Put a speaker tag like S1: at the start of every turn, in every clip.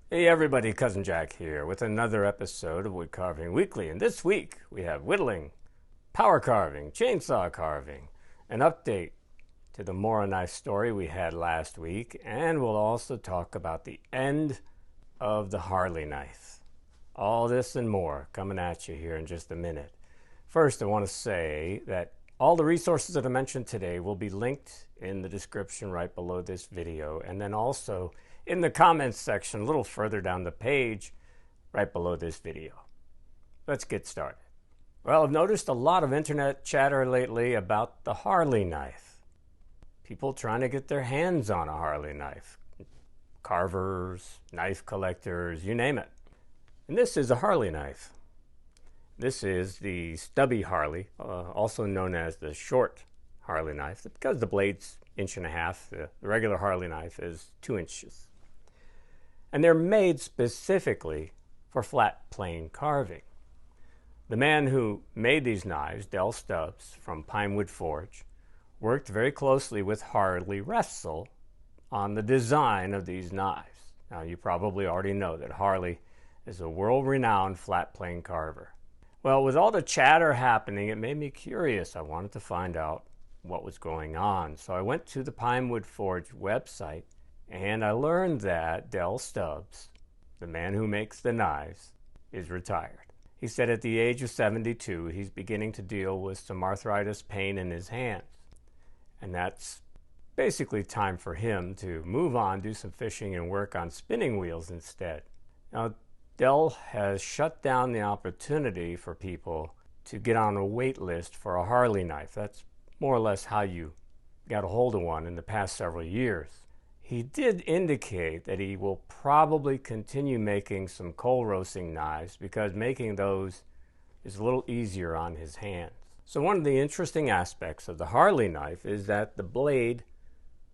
S1: Hey everybody, Cousin Jack here with another episode of Woodcarving Weekly. And this week we have whittling, power carving, chainsaw carving, an update to the Mora knife story we had last week, and we'll also talk about the end of the Harley knife. All this and more coming at you here in just a minute. First, I want to say that all the resources that I mentioned today will be linked in the description right below this video, and then also in the comments section a little further down the page right below this video. Let's get started. Well, I've noticed a lot of internet chatter lately about the Harley knife. People trying to get their hands on a Harley knife. Carvers, knife collectors, you name it. And this is a Harley knife. This is the stubby Harley, also known as the short Harley knife, because the blade's 1.5 inches. The regular Harley knife is 2 inches. And they're made specifically for flat plane carving. The man who made these knives, Del Stubbs from Pinewood Forge, worked very closely with Harley Refsal on the design of these knives. Now, you probably already know that Harley is a world-renowned flat plane carver. Well, with all the chatter happening, it made me curious. I wanted to find out what was going on. So I went to the Pinewood Forge website, and I learned that Del Stubbs, the man who makes the knives, is retired. He said at the age of 72, he's beginning to deal with some arthritis pain in his hands. And that's basically time for him to move on, do some fishing, and work on spinning wheels instead. Now, Del has shut down the opportunity for people to get on a wait list for a Harley knife. That's more or less how you got a hold of one in the past several years. He did indicate that he will probably continue making some coal roasting knives because making those is a little easier on his hands. So one of the interesting aspects of the Harley knife is that the blade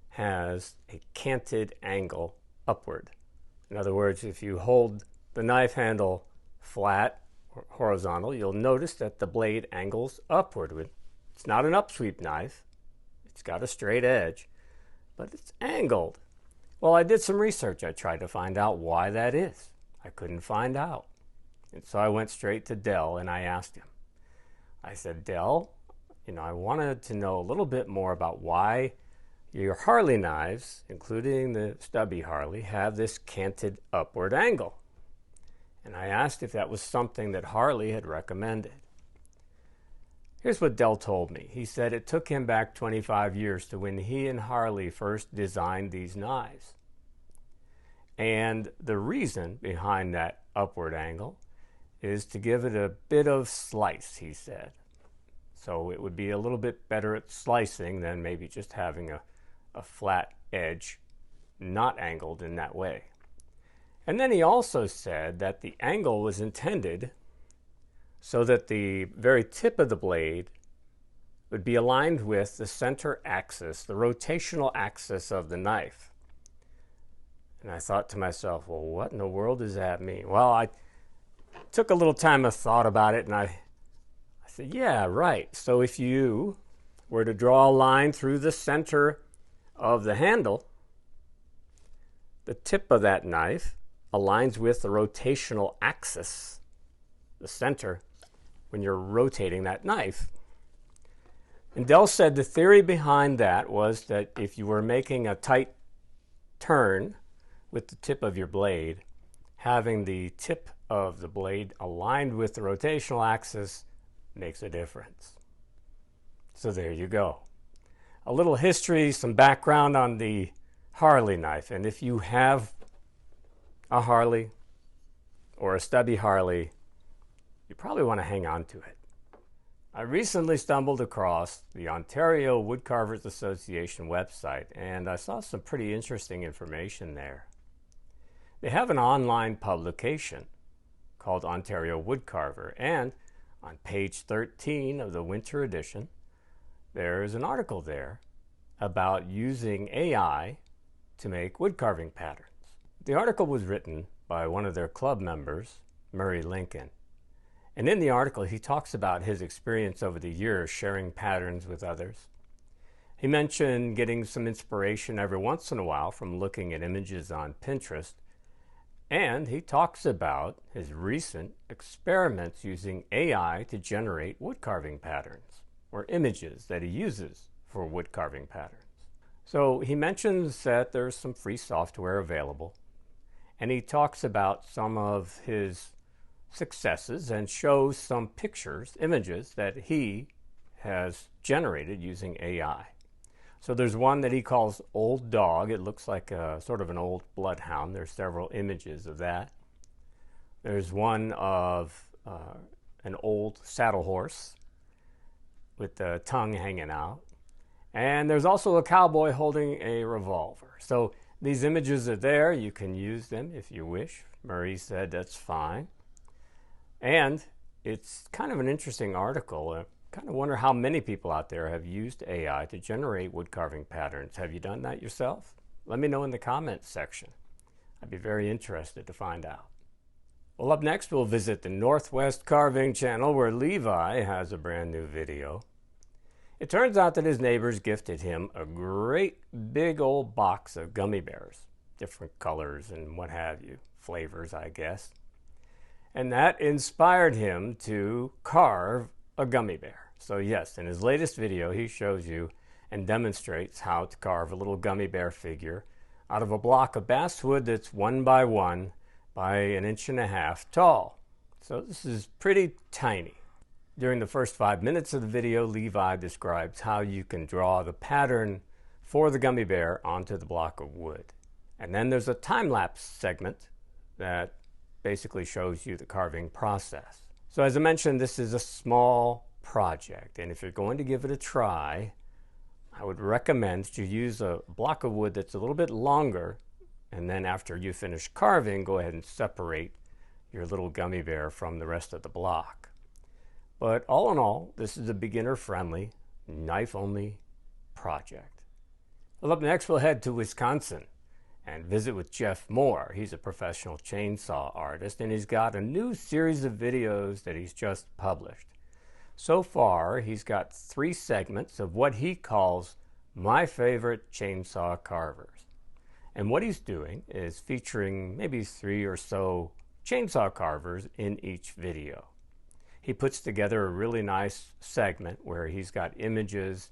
S1: has a canted angle upward. In other words, if you hold the knife handle flat or horizontal, you'll notice that the blade angles upward. It's not an upsweep knife. It's got a straight edge, but it's angled. Well, I did some research. I tried to find out why that is. I couldn't find out. And so I went straight to Del and I asked him. I said, Del, I wanted to know a little bit more about why your Harley knives, including the stubby Harley, have this canted upward angle. And I asked if that was something that Harley had recommended. Here's what Del told me. He said it took him back 25 years to when he and Harley first designed these knives. And the reason behind that upward angle is to give it a bit of slice, he said. So it would be a little bit better at slicing than maybe just having a flat edge, not angled in that way. And then he also said that the angle was intended so that the very tip of the blade would be aligned with the center axis, the rotational axis of the knife. And I thought to myself, well, what in the world does that mean? Well, I took a little time of thought about it, and I said, yeah, right. So if you were to draw a line through the center of the handle, the tip of that knife aligns with the rotational axis, the center, when you're rotating that knife. And Del said the theory behind that was that if you were making a tight turn with the tip of your blade, having the tip of the blade aligned with the rotational axis makes a difference. So there you go. A little history, some background on the Harley knife. And if you have a Harley or a stubby Harley, you probably want to hang on to it. I recently stumbled across the Ontario Woodcarvers Association website, and I saw some pretty interesting information there. They have an online publication called Ontario Woodcarver, and on page 13 of the winter edition, there's an article there about using AI to make woodcarving patterns. The article was written by one of their club members, Murray Lincoln. And in the article, he talks about his experience over the years sharing patterns with others. He mentioned getting some inspiration every once in a while from looking at images on Pinterest, And he talks about his recent experiments using AI to generate woodcarving patterns, or images that he uses for woodcarving patterns. So he mentions that there's some free software available, and he talks about some of his successes and shows some pictures, images that he has generated using AI. So there's one that he calls Old Dog. It looks like a sort of an old bloodhound. There's several images of that. There's one of an old saddle horse with the tongue hanging out. And there's also a cowboy holding a revolver. So these images are there. You can use them if you wish. Murray said that's fine. And it's kind of an interesting article. I kind of wonder how many people out there have used AI to generate woodcarving patterns. Have you done that yourself? Let me know in the comments section. I'd be very interested to find out. Well, up next, we'll visit the Northwest Carving channel where Levi has a brand new video. It turns out that his neighbors gifted him a great big old box of gummy bears, different colors and what have you, flavors, I guess. And that inspired him to carve a gummy bear. So yes, in his latest video, he shows you and demonstrates how to carve a little gummy bear figure out of a block of basswood that's 1 by 1 by 1.5 inches tall. So this is pretty tiny. During the first 5 minutes of the video, Levi describes how you can draw the pattern for the gummy bear onto the block of wood. And then there's a time-lapse segment that basically shows you the carving process. So as I mentioned, this is a small project, and if you're going to give it a try, I would recommend that you use a block of wood that's a little bit longer, and then after you finish carving, go ahead and separate your little gummy bear from the rest of the block. But all in all, this is a beginner-friendly, knife-only project. Well, up next, we'll head to Wisconsin and visit with Jeff Mohr. He's a professional chainsaw artist, and he's got a new series of videos that he's just published. So far, he's got 3 segments of what he calls My Favorite Chainsaw Carvers. And what he's doing is featuring maybe 3 or so chainsaw carvers in each video. He puts together a really nice segment where he's got images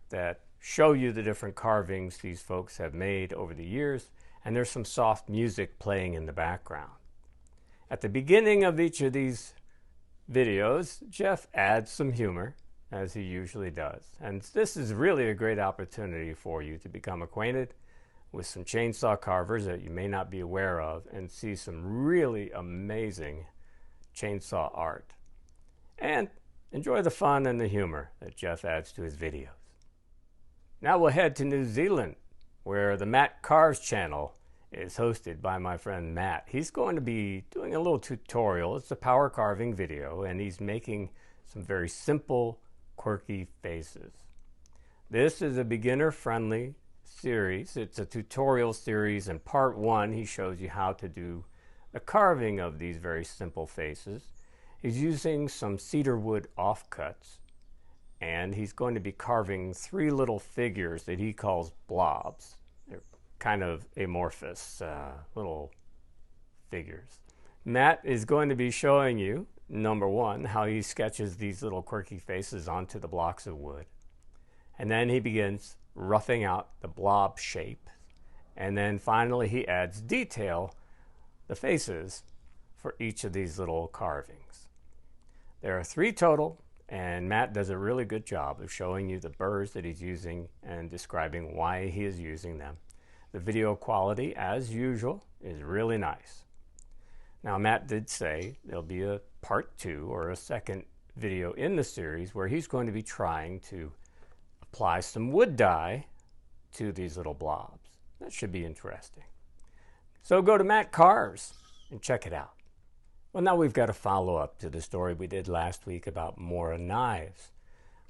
S1: that show you the different carvings these folks have made over the years, and there's some soft music playing in the background. At the beginning of each of these videos, Jeff adds some humor, as he usually does. And this is really a great opportunity for you to become acquainted with some chainsaw carvers that you may not be aware of and see some really amazing chainsaw art. And enjoy the fun and the humor that Jeff adds to his videos. Now we'll head to New Zealand, where the Matt Carves channel is hosted by my friend Matt. He's going to be doing a little tutorial. It's a power carving video, and he's making some very simple, quirky faces. This is a beginner-friendly series. It's a tutorial series. In part 1, he shows you how to do the carving of these very simple faces. He's using some cedar wood offcuts, and he's going to be carving 3 little figures that he calls blobs. They're kind of amorphous little figures. Matt is going to be showing you, number 1, how he sketches these little quirky faces onto the blocks of wood. And then he begins roughing out the blob shape. And then finally he adds detail, the faces, for each of these little carvings. There are 3 total, and Matt does a really good job of showing you the burrs that he's using and describing why he is using them. The video quality, as usual, is really nice. Now, Matt did say there'll be a part 2 or a second video in the series where he's going to be trying to apply some wood dye to these little blobs. That should be interesting. So go to Matt Carves and check it out. Well, now we've got a follow-up to the story we did last week about Mora knives.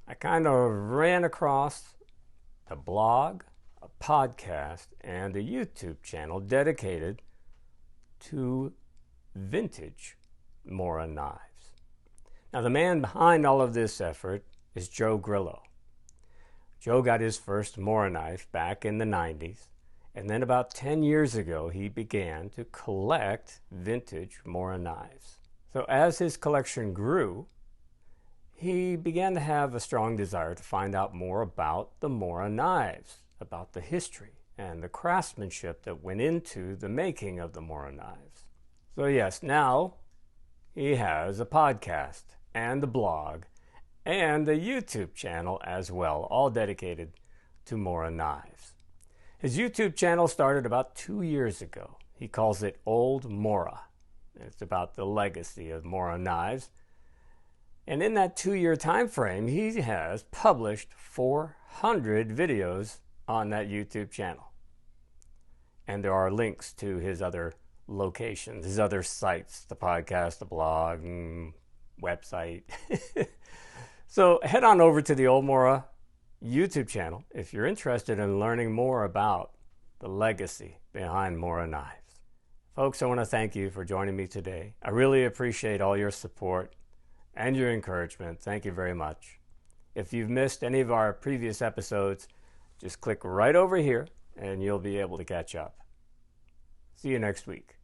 S1: I kind of ran across a blog, a podcast, and a YouTube channel dedicated to vintage Mora knives. Now, the man behind all of this effort is Joe Grillo. Joe got his first Mora knife back in the 90s, And then about 10 years ago, he began to collect vintage Mora knives. So as his collection grew, he began to have a strong desire to find out more about the Mora knives, about the history and the craftsmanship that went into the making of the Mora knives. So yes, now he has a podcast and a blog and a YouTube channel as well, all dedicated to Mora knives. His YouTube channel started about 2 years ago. He calls it Old Mora. It's about the legacy of Mora knives. And in that 2-year time frame, he has published 400 videos on that YouTube channel. And there are links to his other locations, his other sites, the podcast, the blog, website. So head on over to the Old Mora YouTube channel if you're interested in learning more about the legacy behind Mora knives. Folks, I want to thank you for joining me today. I really appreciate all your support and your encouragement. Thank you very much. If you've missed any of our previous episodes, just click right over here and you'll be able to catch up. See you next week.